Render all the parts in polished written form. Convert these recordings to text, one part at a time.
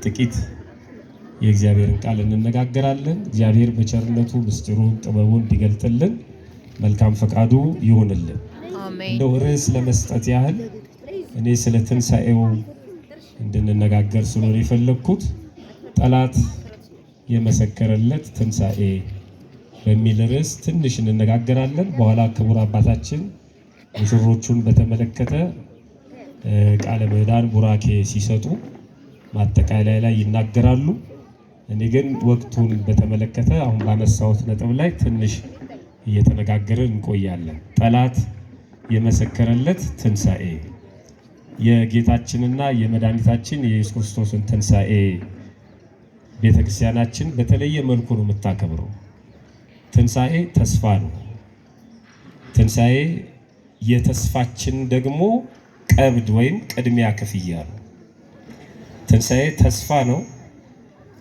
ጥቂት የእግዚአብሔርን ቃል እንነጋገራለን። እግዚአብሔር በቸርነቱ ምስጢሩን ጥበቡን እንዲገልጥልን መልካም ፈቃዱ ይሁንልን። እንደው ርዕስ ለመስጠት ያህል እኔ ስለ ትንሣኤው እንድንነጋገር ስለሆነ የፈለግኩት ጠላት የመሰከረለት ትንሣኤ በሚል ርዕስ ትንሽ እንነጋገራለን። በኋላ ክቡር አባታችን ሙሽሮቹን በተመለከተ ቃለ ምዕዳን ቡራኬ ሲሰጡ ማጠቃለያ ላይ ይናገራሉ። እኔ ግን ወቅቱን በተመለከተ አሁን ባነሳሁት ነጥብ ላይ ትንሽ እየተነጋገርን እንቆያለን። ጠላት የመሰከረለት ትንሣኤ የጌታችንና የመድኃኒታችን የኢየሱስ ክርስቶስን ትንሣኤ ቤተክርስቲያናችን በተለየ መልኩ ነው የምታከብረው። ትንሣኤ ተስፋ ነው። ትንሣኤ የተስፋችን ደግሞ ቀብድ ወይም ቅድሚያ ክፍያ ነው። ትንሣኤ ተስፋ ነው።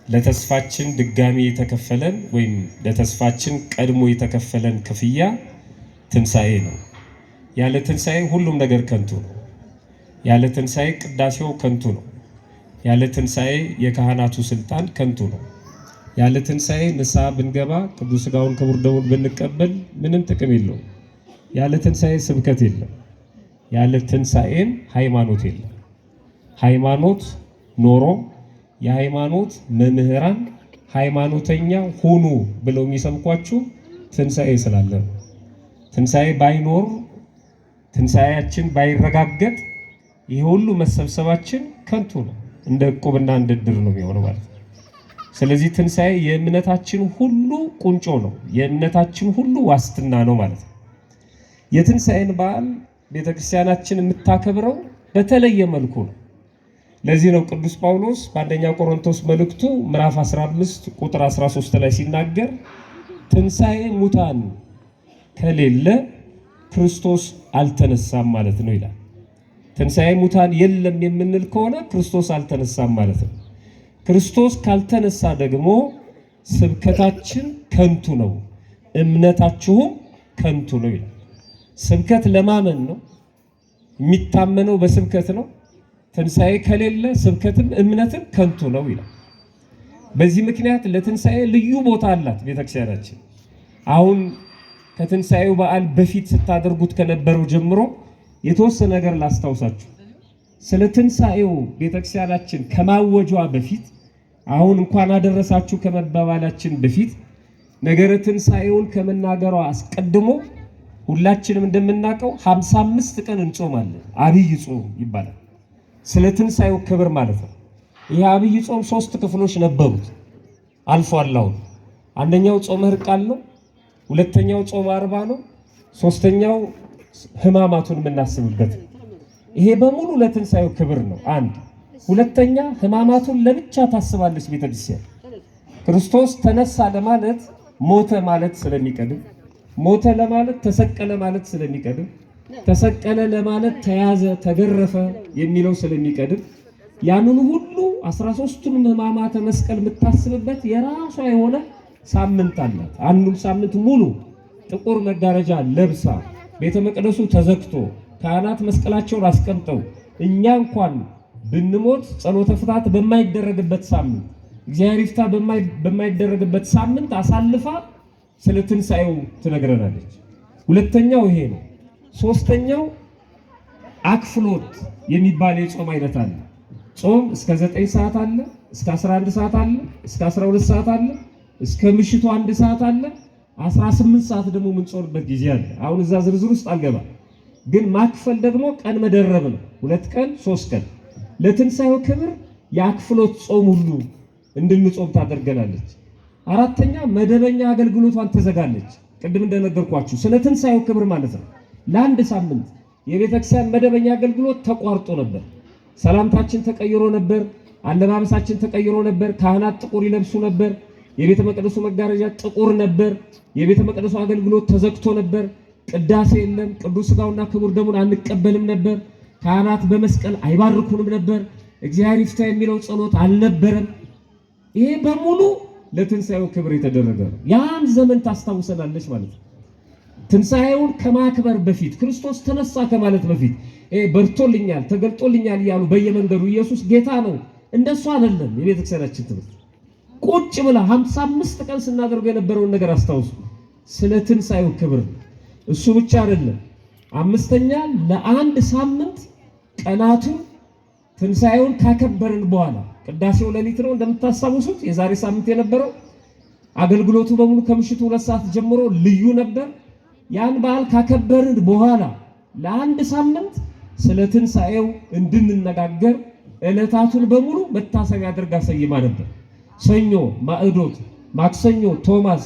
ለተስፋችን ድጋሚ የተከፈለን ወይም ለተስፋችን ቀድሞ የተከፈለን ክፍያ ትንሣኤ ነው። ያለ ትንሣኤ ሁሉም ነገር ከንቱ ነው። ያለ ትንሣኤ ቅዳሴው ከንቱ ነው። ያለ ትንሣኤ የካህናቱ ስልጣን ከንቱ ነው። ያለ ትንሣኤ ንስሐ ብንገባ ቅዱስ ሥጋውን ክቡር ደሙን ብንቀበል ምንም ጥቅም የለውም። ያለ ትንሣኤ ስብከት የለም። ያለ ትንሣኤም ሃይማኖት የለም። ሃይማኖት ኖሮ የሃይማኖት መምህራን ሃይማኖተኛ ሁኑ ብለው የሚሰብኳችሁ ትንሣኤ ስላለ ነው። ትንሣኤ ባይኖር ትንሣኤያችን ባይረጋገጥ ይሄ ሁሉ መሰብሰባችን ከንቱ ነው። እንደ ዕቁብና እንደ ዕድር ነው የሚሆነው ማለት ነው። ስለዚህ ትንሣኤ የእምነታችን ሁሉ ቁንጮ ነው። የእምነታችን ሁሉ ዋስትና ነው ማለት ነው። የትንሣኤን በዓል ቤተክርስቲያናችን የምታከብረው በተለየ መልኩ ነው። ለዚህ ነው ቅዱስ ጳውሎስ በአንደኛ ቆሮንቶስ መልእክቱ ምዕራፍ 15 ቁጥር 13 ላይ ሲናገር ትንሣኤ ሙታን ከሌለ ክርስቶስ አልተነሳም ማለት ነው ይላል። ትንሣኤ ሙታን የለም የምንል ከሆነ ክርስቶስ አልተነሳም ማለት ነው። ክርስቶስ ካልተነሳ ደግሞ ስብከታችን ከንቱ ነው፣ እምነታችሁም ከንቱ ነው ይላል። ስብከት ለማመን ነው፣ የሚታመነው በስብከት ነው። ትንሣኤ ከሌለ ስብከትም እምነትም ከንቱ ነው ይላል። በዚህ ምክንያት ለትንሣኤ ልዩ ቦታ አላት ቤተክርስቲያናችን። አሁን ከትንሣኤው በዓል በፊት ስታደርጉት ከነበረው ጀምሮ የተወሰነ ነገር ላስታውሳችሁ። ስለ ትንሣኤው ቤተክርስቲያናችን ከማወጇ በፊት አሁን እንኳን አደረሳችሁ ከመባባላችን በፊት ነገረ ትንሣኤውን ከመናገሯ አስቀድሞ ሁላችንም እንደምናውቀው 55 ቀን እንጾማለን። አብይ ጾም ይባላል። ስለ ትንሣኤው ክብር ማለት ነው። ይህ አብይ ጾም 3 ክፍሎች ነበሩት፣ አልፏል። አሁን አንደኛው ጾመ ሕርቃል ነው፣ ሁለተኛው ጾመ አርባ ነው፣ ሶስተኛው ሕማማቱን የምናስብበት ነው። ይሄ በሙሉ ለትንሣኤው ክብር ነው። አንድ ሁለተኛ ሕማማቱን ለብቻ ታስባለች ቤተክርስቲያን። ክርስቶስ ተነሳ ለማለት ሞተ ማለት ስለሚቀድም፣ ሞተ ለማለት ተሰቀለ ማለት ስለሚቀድም፣ ተሰቀለ ለማለት ተያዘ ተገረፈ የሚለው ስለሚቀድም ያንን ሁሉ 13ቱን ሕማማተ መስቀል የምታስብበት የራሷ የሆነ ሳምንት አላት። አንዱን ሳምንት ሙሉ ጥቁር መጋረጃ ለብሳ ቤተ መቅደሱ ተዘግቶ ካህናት መስቀላቸውን አስቀምጠው እኛ እንኳን ብንሞት ጸሎተ ፍትሐት በማይደረግበት ሳምንት እግዚአብሔር ይፍታ በማይደረግበት ሳምንት አሳልፋ ስለ ትንሣኤው ትነግረናለች። ሁለተኛው ይሄ ነው። ሶስተኛው አክፍሎት የሚባል የጾም አይነት አለ። ጾም እስከ 9 ሰዓት አለ፣ እስከ 11 ሰዓት አለ፣ እስከ 12 ሰዓት አለ፣ እስከ ምሽቱ 1 ሰዓት አለ፣ 18 ሰዓት ደግሞ የምንጾምበት ጊዜ አለ። አሁን እዛ ዝርዝር ውስጥ አልገባም። ግን ማክፈል ደግሞ ቀን መደረብ ነው። 2 ቀን 3 ቀን ለትንሣኤው ክብር የአክፍሎት ጾም ሁሉ እንድንጾም ታደርገናለች። አራተኛ መደበኛ አገልግሎቷን ትዘጋለች። ቅድም እንደነገርኳችሁ ስለ ትንሣኤው ክብር ማለት ነው። ለአንድ ሳምንት የቤተክርስቲያን መደበኛ አገልግሎት ተቋርጦ ነበር። ሰላምታችን ተቀይሮ ነበር። አለባበሳችን ተቀይሮ ነበር። ካህናት ጥቁር ይለብሱ ነበር። የቤተ መቅደሱ መጋረጃ ጥቁር ነበር። የቤተ መቅደሱ አገልግሎት ተዘግቶ ነበር። ቅዳሴ የለም። ቅዱስ ሥጋውና ክቡር ደሙን አንቀበልም ነበር። ካህናት በመስቀል አይባርኩንም ነበር። እግዚአብሔር ይፍታ የሚለው ጸሎት አልነበረም። ይሄ በሙሉ ለትንሣኤው ክብር የተደረገ ነው። ያን ዘመን ታስታውሰናለች ማለት ነው። ትንሣኤውን ከማክበር በፊት ክርስቶስ ተነሳ ከማለት በፊት በርቶልኛል፣ ተገልጦልኛል እያሉ በየመንገዱ ኢየሱስ ጌታ ነው እንደሱ አይደለም የቤተክርስቲያናችን ትምህርት። ቁጭ ብላ 55 ቀን ስናደርገው የነበረውን ነገር አስታውሱ። ስለ ትንሣኤው ክብር እሱ ብቻ አይደለም። አምስተኛ ለአንድ ሳምንት ቀናቱን ትንሣኤውን ካከበርን በኋላ ቅዳሴው ሌሊት ነው እንደምታስታውሱት። የዛሬ ሳምንት የነበረው አገልግሎቱ በሙሉ ከምሽቱ 2 ሰዓት ጀምሮ ልዩ ነበር። ያን በዓል ካከበርን በኋላ ለአንድ ሳምንት ስለ ትንሣኤው እንድንነጋገር ዕለታቱን በሙሉ መታሰቢያ አድርጋ ሰይማ ነበር። ሰኞ ማዕዶት፣ ማክሰኞ ቶማስ፣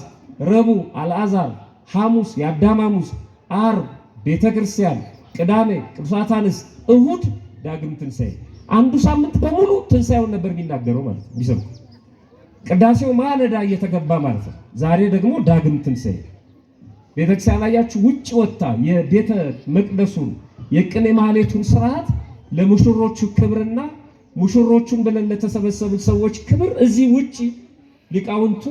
ረቡዕ አልዓዛር፣ ሐሙስ የአዳም ሐሙስ፣ ዓርብ ቤተ ክርስቲያን፣ ቅዳሜ ቅዱሳት አንስት፣ እሁድ ዳግም ትንሣኤ። አንዱ ሳምንት በሙሉ ትንሣኤውን ነበር የሚናገረው ማለት ነው የሚሰብኩ። ቅዳሴው ማለዳ እየተገባ ማለት ነው። ዛሬ ደግሞ ዳግም ትንሣኤ። ቤተክርስቲያን አያችሁ ውጭ ወጣ የቤተ መቅደሱን የቅኔ ማህሌቱን ስርዓት ለሙሽሮቹ ክብርና ሙሽሮቹን ብለን ለተሰበሰቡት ሰዎች ክብር እዚህ ውጪ ሊቃውንቱ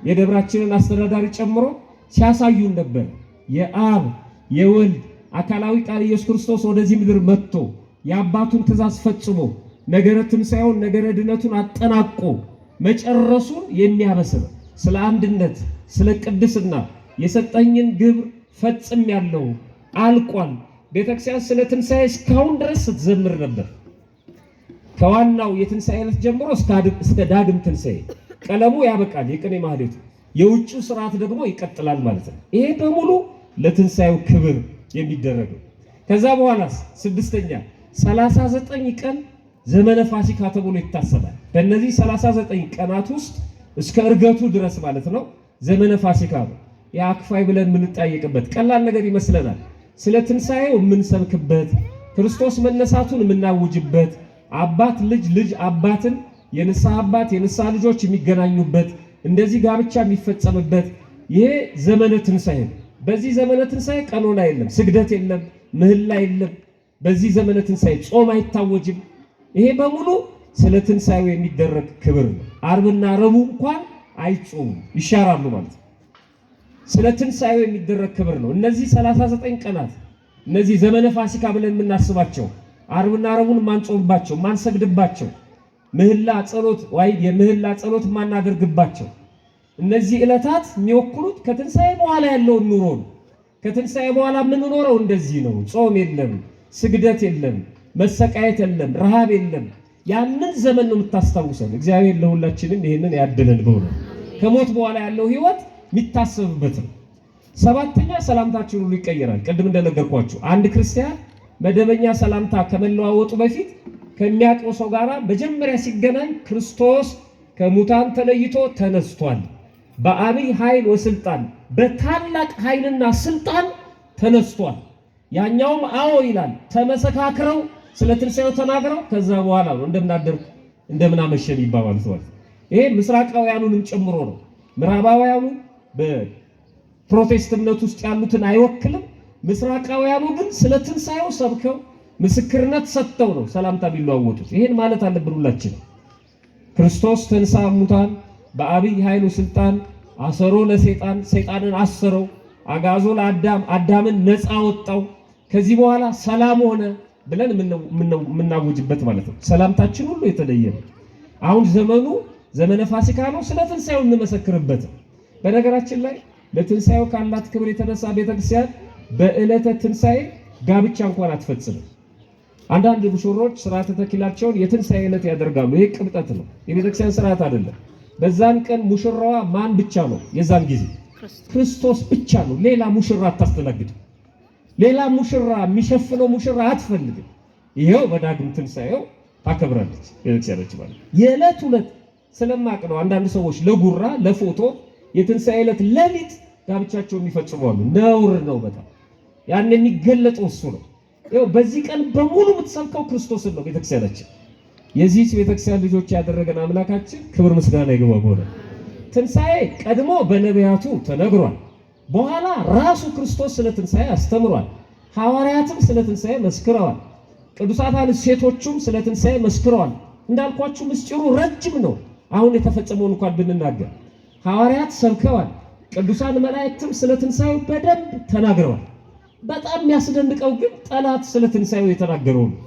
የደብራችንን አስተዳዳሪ ጨምሮ ሲያሳዩን ነበር። የአብ የወልድ አካላዊ ቃል ኢየሱስ ክርስቶስ ወደዚህ ምድር መጥቶ የአባቱን ትእዛዝ ፈጽሞ ነገረ ትንሣኤውን ነገረ ድነቱን አጠናቆ መጨረሱን የሚያበስር ስለ አንድነት ስለ ቅድስና የሰጠኝን ግብር ፈጽም ያለው አልቋል። ቤተክርስቲያን ስለ ትንሣኤ እስካሁን ድረስ ስትዘምር ነበር። ከዋናው የትንሣኤ ዕለት ጀምሮ እስከ ዳግም ትንሣኤ ቀለሙ ያበቃል። የቅኔ ማህሌቱ የውጭው ስርዓት ደግሞ ይቀጥላል ማለት ነው። ይሄ በሙሉ ለትንሣኤው ክብር የሚደረገው። ከዛ በኋላስ ስድስተኛ 39 ቀን ዘመነ ፋሲካ ተብሎ ይታሰባል። በእነዚህ 39 ቀናት ውስጥ እስከ እርገቱ ድረስ ማለት ነው ዘመነ ፋሲካ ነው። የአክፋይ ብለን የምንጠያየቅበት ቀላል ነገር ይመስለናል። ስለ ትንሣኤው የምንሰብክበት፣ ክርስቶስ መነሳቱን የምናውጅበት፣ አባት ልጅ ልጅ አባትን የንስሐ አባት የንስሐ ልጆች የሚገናኙበት፣ እንደዚህ ጋብቻ የሚፈጸምበት ይሄ ዘመነ ትንሣኤ ነው። በዚህ ዘመነ ትንሣኤ ቀኖና የለም፣ ስግደት የለም፣ ምህላ የለም። በዚህ ዘመነ ትንሣኤ ጾም አይታወጅም። ይሄ በሙሉ ስለ ትንሣኤው የሚደረግ ክብር ነው። ዓርብና ረቡዕ እንኳን አይጾሙም፣ ይሻራሉ ማለት ነው። ስለ ትንሣኤው የሚደረግ ክብር ነው። እነዚህ 39 ቀናት እነዚህ ዘመነ ፋሲካ ብለን የምናስባቸው ዓርብና ረቡዕን ማንጾምባቸው ማንሰግድባቸው፣ ምህላ ጸሎት ወይ የምህላ ጸሎት ማናደርግባቸው እነዚህ ዕለታት የሚወክሉት ከትንሣኤ በኋላ ያለውን ኑሮ ነው። ከትንሣኤ በኋላ የምንኖረው እንደዚህ ነው። ጾም የለም፣ ስግደት የለም፣ መሰቃየት የለም፣ ረሃብ የለም። ያንን ዘመን ነው የምታስታውሰን። እግዚአብሔር ለሁላችንም ይህንን ያድለን። በእውነት ከሞት በኋላ ያለው ህይወት የሚታሰብበት ነው። ሰባተኛ ሰላምታችን ሁሉ ይቀየራል። ቅድም እንደነገርኳችሁ አንድ ክርስቲያን መደበኛ ሰላምታ ከመለዋወጡ በፊት ከሚያውቀው ሰው ጋር መጀመሪያ ሲገናኝ ክርስቶስ ከሙታን ተለይቶ ተነስቷል፣ በአብይ ኃይል ወስልጣን በታላቅ ኃይልና ስልጣን ተነስቷል። ያኛውም አዎ ይላል። ተመሰካክረው ስለ ትንሣኤው ተናግረው ከዛ በኋላ ነው እንደምናደርግ እንደምናመሸን ይባባሉት ማለት። ይሄ ምስራቃውያኑንም ጨምሮ ነው። ምዕራባውያኑ በፕሮቴስት እምነት ውስጥ ያሉትን አይወክልም። ምስራቃውያኑ ግን ስለ ትንሣኤው ሰብከው ምስክርነት ሰጥተው ነው ሰላምታ ቢለዋወጡት። ይሄን ማለት አለብን ሁላችን። ክርስቶስ ተንሥአ እሙታን በአብይ ኃይሉ ስልጣን አሰሮ ለሰይጣን ሰይጣንን አሰረው፣ አጋዞ ለአዳም አዳምን ነፃ ወጣው፣ ከዚህ በኋላ ሰላም ሆነ ብለን የምናውጅበት ማለት ነው። ሰላምታችን ሁሉ የተለየ ነው። አሁን ዘመኑ ዘመነ ፋሲካ ነው። ስለ ትንሣኤው እንመሰክርበት። በነገራችን ላይ ለትንሣኤው ካላት ክብር የተነሳ ቤተክርስቲያን በዕለተ ትንሣኤ ጋብቻ እንኳን አትፈጽምም። አንዳንድ ሙሽሮች ስርዓተ ተክሊላቸውን የትንሣኤ ዕለት ያደርጋሉ። ይሄ ቅብጠት ነው፣ የቤተክርስቲያን ስርዓት አይደለም። በዛን ቀን ሙሽራዋ ማን ብቻ ነው? የዛን ጊዜ ክርስቶስ ብቻ ነው። ሌላ ሙሽራ አታስተናግድም። ሌላ ሙሽራ የሚሸፍነው ሙሽራ አትፈልግም። ይሄው በዳግም ትንሣኤው ታከብራለች ቤተክርስቲያኖች ማለት የዕለት ዕለት ስለማቅ ነው። አንዳንድ ሰዎች ለጉራ ለፎቶ የትንሣኤ ዕለት ሌሊት ጋብቻቸውን የሚፈጽሙ አሉ። ነውር ነው በጣም። ያን የሚገለጠው እሱ ነው። ይኸው በዚህ ቀን በሙሉ የምትሰብከው ክርስቶስን ነው ቤተክርስቲያናችን። የዚህች ቤተክርስቲያን ልጆች ያደረገን አምላካችን ክብር ምስጋና ይግባው። ሆነ ትንሣኤ ቀድሞ በነቢያቱ ተነግሯል። በኋላ ራሱ ክርስቶስ ስለ ትንሣኤ አስተምሯል። ሐዋርያትም ስለ ትንሣኤ መስክረዋል። ቅዱሳት አንስት ሴቶቹም ስለ ትንሣኤ መስክረዋል። እንዳልኳችሁ ምስጢሩ ረጅም ነው። አሁን የተፈጸመውን እንኳን ብንናገር ሐዋርያት ሰብከዋል። ቅዱሳን መላእክትም ስለ ትንሣኤው በደንብ ተናግረዋል። በጣም የሚያስደንቀው ግን ጠላት ስለ ትንሣኤው የተናገረው ነው።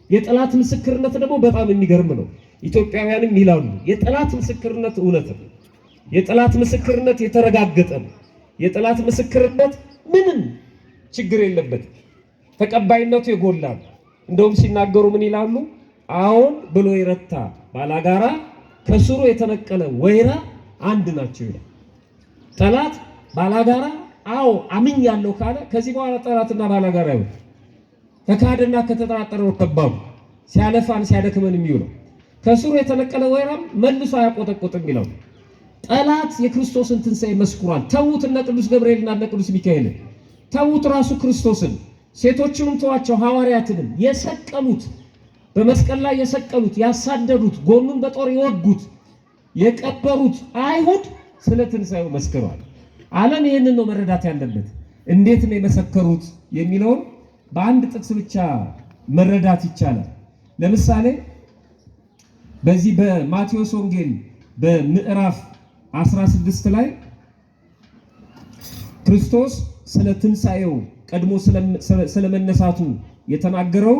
የጠላት ምስክርነት ደግሞ በጣም የሚገርም ነው። ኢትዮጵያውያንም ይላሉ የጠላት ምስክርነት እውነት ነው። የጠላት ምስክርነት የተረጋገጠ ነው። የጠላት ምስክርነት ምንም ችግር የለበትም። ተቀባይነቱ የጎላ ነው። እንደውም ሲናገሩ ምን ይላሉ? አዎን ብሎ የረታ ባላጋራ ከስሩ የተነቀለ ወይራ አንድ ናቸው ይላል። ጠላት ባላጋራ አዎ አምኛለሁ ካለ ከዚህ በኋላ ጠላትና ባላጋራ ይሁን ተካደና ከተጠራጠረው ከባዱ ሲያለፋን ሲያደክመን የሚውለው ከስሩ የተነቀለ ወይራም መልሶ አያቆጠቁጥም ይላል። ጠላት የክርስቶስን ትንሣኤ መስክሯል። ተዉት እነ ቅዱስ ገብርኤልና እነ ቅዱስ ሚካኤል፣ ተዉት ራሱ ክርስቶስን፣ ሴቶችንም ተዋቸው ሐዋርያትንም የሰቀሉት በመስቀል ላይ የሰቀሉት ያሳደዱት ጎኑን በጦር የወጉት የቀበሩት አይሁድ ስለ ትንሣኤው መስክረዋል። ዓለም ይህንን ነው መረዳት ያለበት። እንዴት ነው የመሰከሩት የሚለውን በአንድ ጥቅስ ብቻ መረዳት ይቻላል። ለምሳሌ በዚህ በማቴዎስ ወንጌል በምዕራፍ 16 ላይ ክርስቶስ ስለ ትንሣኤው ቀድሞ ስለመነሳቱ የተናገረው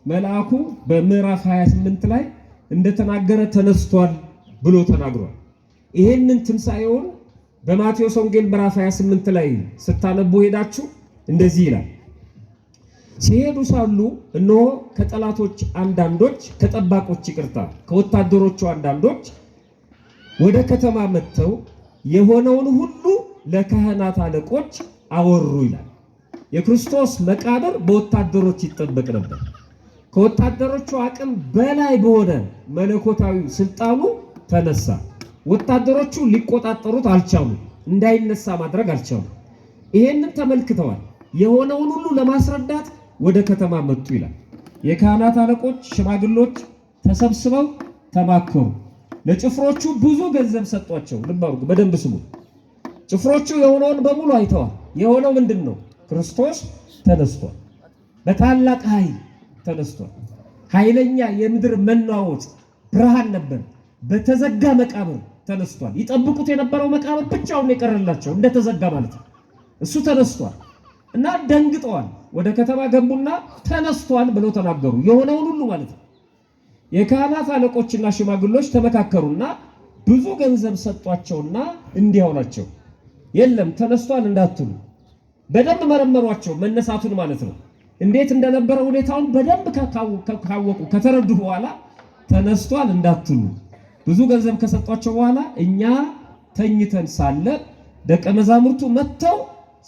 መልአኩ በምዕራፍ 28 ላይ እንደተናገረ ተነስቷል ብሎ ተናግሯል። ይሄንን ትንሣኤውን በማቴዎስ ወንጌል ምዕራፍ 28 ላይ ስታነቡ ሄዳችሁ እንደዚህ ይላል። ሲሄዱ ሳሉ እነሆ ከጠላቶች አንዳንዶች ከጠባቆች ይቅርታ ከወታደሮቹ አንዳንዶች ወደ ከተማ መጥተው የሆነውን ሁሉ ለካህናት አለቆች አወሩ ይላል። የክርስቶስ መቃብር በወታደሮች ይጠበቅ ነበር። ከወታደሮቹ አቅም በላይ በሆነ መለኮታዊ ስልጣኑ ተነሳ። ወታደሮቹ ሊቆጣጠሩት አልቻሉ፣ እንዳይነሳ ማድረግ አልቻሉ። ይሄንን ተመልክተዋል። የሆነውን ሁሉ ለማስረዳት ወደ ከተማ መጡ ይላል። የካህናት አለቆች ሽማግሎች ተሰብስበው ተማከሩ። ለጭፍሮቹ ብዙ ገንዘብ ሰጧቸው። ልብ አድርጉ፣ በደንብ ስሙ። ጭፍሮቹ የሆነውን በሙሉ አይተዋል። የሆነው ምንድን ነው? ክርስቶስ ተነስቷል። በታላቅ ኃይል ተነስቷል። ኃይለኛ የምድር መናወጥ ብርሃን ነበር። በተዘጋ መቃብር ተነስቷል። ይጠብቁት የነበረው መቃብር ብቻውን የቀረላቸው እንደተዘጋ ማለት ነው። እሱ ተነስቷል እና ደንግጠዋል። ወደ ከተማ ገቡና ተነስቷል ብለው ተናገሩ። የሆነውን ሁሉ ማለት ነው። የካህናት አለቆችና ሽማግሎች ተመካከሩና ብዙ ገንዘብ ሰጧቸውና እንዲህ አሏቸው፣ የለም ተነስቷል እንዳትሉ። በደንብ መረመሯቸው፣ መነሳቱን ማለት ነው። እንዴት እንደነበረ ሁኔታውን በደንብ ካወቁ ከተረዱ በኋላ ተነስቷል እንዳትሉ። ብዙ ገንዘብ ከሰጧቸው በኋላ እኛ ተኝተን ሳለ ደቀ መዛሙርቱ መጥተው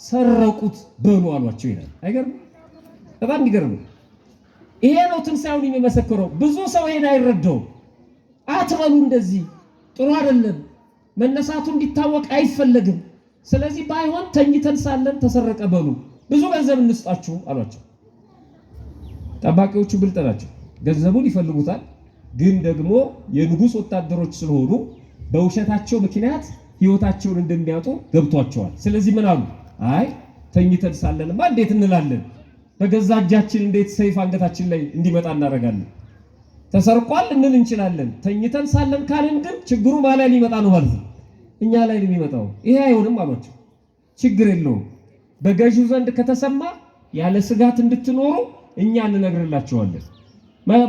ሰረቁት በሉ አሏቸው ይላል። አይገርም? በጣም ይገርም። ይሄ ነው ትንሣኤውን የሚመሰክረው። ብዙ ሰው ይሄን አይረዳውም። አትበሉ፣ እንደዚህ ጥሩ አይደለም፣ መነሳቱ እንዲታወቅ አይፈለግም። ስለዚህ ባይሆን ተኝተን ሳለን ተሰረቀ በሉ፣ ብዙ ገንዘብ እንስጣችሁ አሏቸው። ጠባቂዎቹ ብልጥ ናቸው። ገንዘቡን ይፈልጉታል፣ ግን ደግሞ የንጉሥ ወታደሮች ስለሆኑ በውሸታቸው ምክንያት ሕይወታቸውን እንደሚያጡ ገብቷቸዋል። ስለዚህ ምን አሉ? አይ ተኝተን ሳለንማ እንዴት እንላለን? በገዛ እጃችን እንዴት ሰይፍ አንገታችን ላይ እንዲመጣ እናደርጋለን? ተሰርቋል እንል እንችላለን። ተኝተን ሳለን ካልን ግን ችግሩ ማን ላይ ሊመጣ ነው ማለት ነው? እኛ ላይ ነው የሚመጣው። ይሄ አይሆንም አሏቸው። ችግር የለውም፣ በገዢው ዘንድ ከተሰማ ያለ ስጋት እንድትኖሩ እኛ እንነግርላቸዋለን።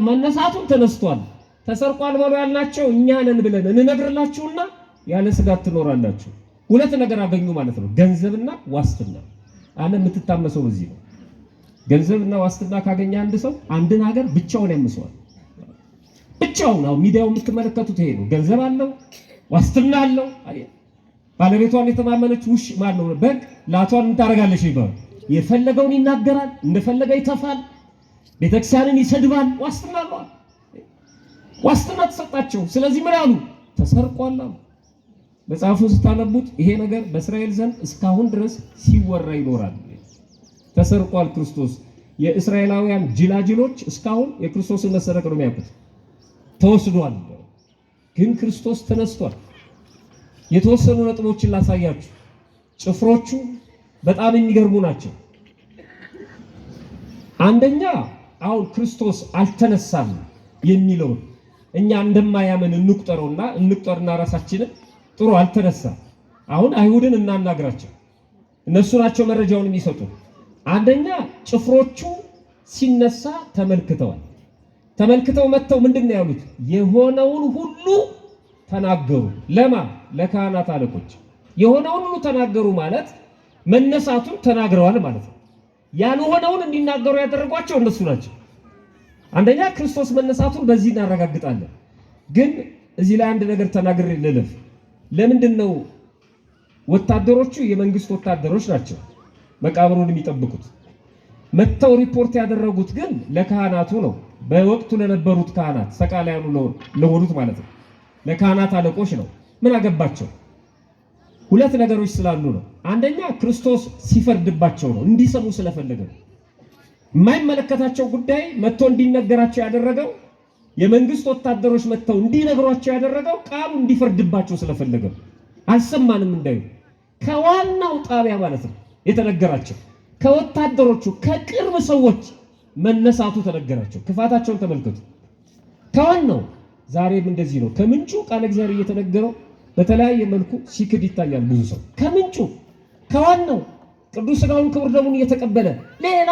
መነሳቱን ተነስቷል፣ ተሰርቋል በሉ ያልናቸው እኛ ነን ብለን እንነግርላችሁና ያለ ስጋት ትኖራላችሁ። ሁለት ነገር አገኙ ማለት ነው፣ ገንዘብና ዋስትና። ዓለም የምትታመሰው በዚህ ነው። ገንዘብና ዋስትና ካገኘ አንድ ሰው አንድን ሀገር ብቻውን ያምሰዋል። ብቻውን። አሁን ሚዲያው የምትመለከቱት ይሄ ነው። ገንዘብ አለው፣ ዋስትና አለው። ባለቤቷን የተማመነች ውሽ ማን ነው በግ ላቷን እንታረጋለች ይባል። የፈለገውን ይናገራል፣ እንደፈለገ ይተፋል፣ ቤተክርስቲያንን ይሰድባል። ዋስትና አለው። ዋስትና ተሰጣቸው። ስለዚህ ምን አሉ? ተሰርቋል አሉ። መጽሐፉን ስታነቡት ይሄ ነገር በእስራኤል ዘንድ እስካሁን ድረስ ሲወራ ይኖራል። ተሰርቋል ክርስቶስ። የእስራኤላውያን ጅላጅሎች እስካሁን የክርስቶስን መሰረቅ ነው የሚያውቁት። ተወስዷል፣ ግን ክርስቶስ ተነስቷል። የተወሰኑ ነጥቦችን ላሳያችሁ። ጭፍሮቹ በጣም የሚገርሙ ናቸው። አንደኛ አሁን ክርስቶስ አልተነሳም የሚለውን እኛ እንደማያምን እንቁጠርና ራሳችንን ጥሩ አልተነሳም። አሁን አይሁድን እናናግራቸው፣ እነሱ ናቸው መረጃውን የሚሰጡ። አንደኛ ጭፍሮቹ ሲነሳ ተመልክተዋል። ተመልክተው መጥተው ምንድነው ያሉት? የሆነውን ሁሉ ተናገሩ። ለማ ለካህናት አለቆች የሆነውን ሁሉ ተናገሩ ማለት መነሳቱን ተናግረዋል ማለት ነው። ያልሆነውን እንዲናገሩ ያደረጓቸው እነሱ ናቸው። አንደኛ ክርስቶስ መነሳቱን በዚህ እናረጋግጣለን። ግን እዚህ ላይ አንድ ነገር ተናግሬ ልለፍ። ለምንድን ነው ወታደሮቹ የመንግስት ወታደሮች ናቸው መቃብሩን የሚጠብቁት? መተው ሪፖርት ያደረጉት ግን ለካህናቱ ነው። በወቅቱ ለነበሩት ካህናት ሰቃላያኑ ለሆኑት ማለት ነው። ለካህናት አለቆች ነው። ምን አገባቸው? ሁለት ነገሮች ስላሉ ነው። አንደኛ ክርስቶስ ሲፈርድባቸው ነው፣ እንዲሰሙ ስለፈለገ ነው። የማይመለከታቸው ጉዳይ መጥቶ እንዲነገራቸው ያደረገው የመንግስት ወታደሮች መጥተው እንዲነግሯቸው ያደረገው ቃሉ እንዲፈርድባቸው ስለፈለገ ነው። አልሰማንም እንዳዩ ከዋናው ጣቢያ ማለት ነው የተነገራቸው። ከወታደሮቹ ከቅርብ ሰዎች መነሳቱ ተነገራቸው። ክፋታቸውን ተመልከቱ። ከዋናው ዛሬም እንደዚህ ነው። ከምንጩ ቃል እግዚአብሔር እየተነገረው በተለያየ መልኩ ሲክድ ይታያል። ብዙ ሰው ከምንጩ ከዋናው ቅዱስ ሥጋውን ክቡር ደሙን እየተቀበለ ሌላ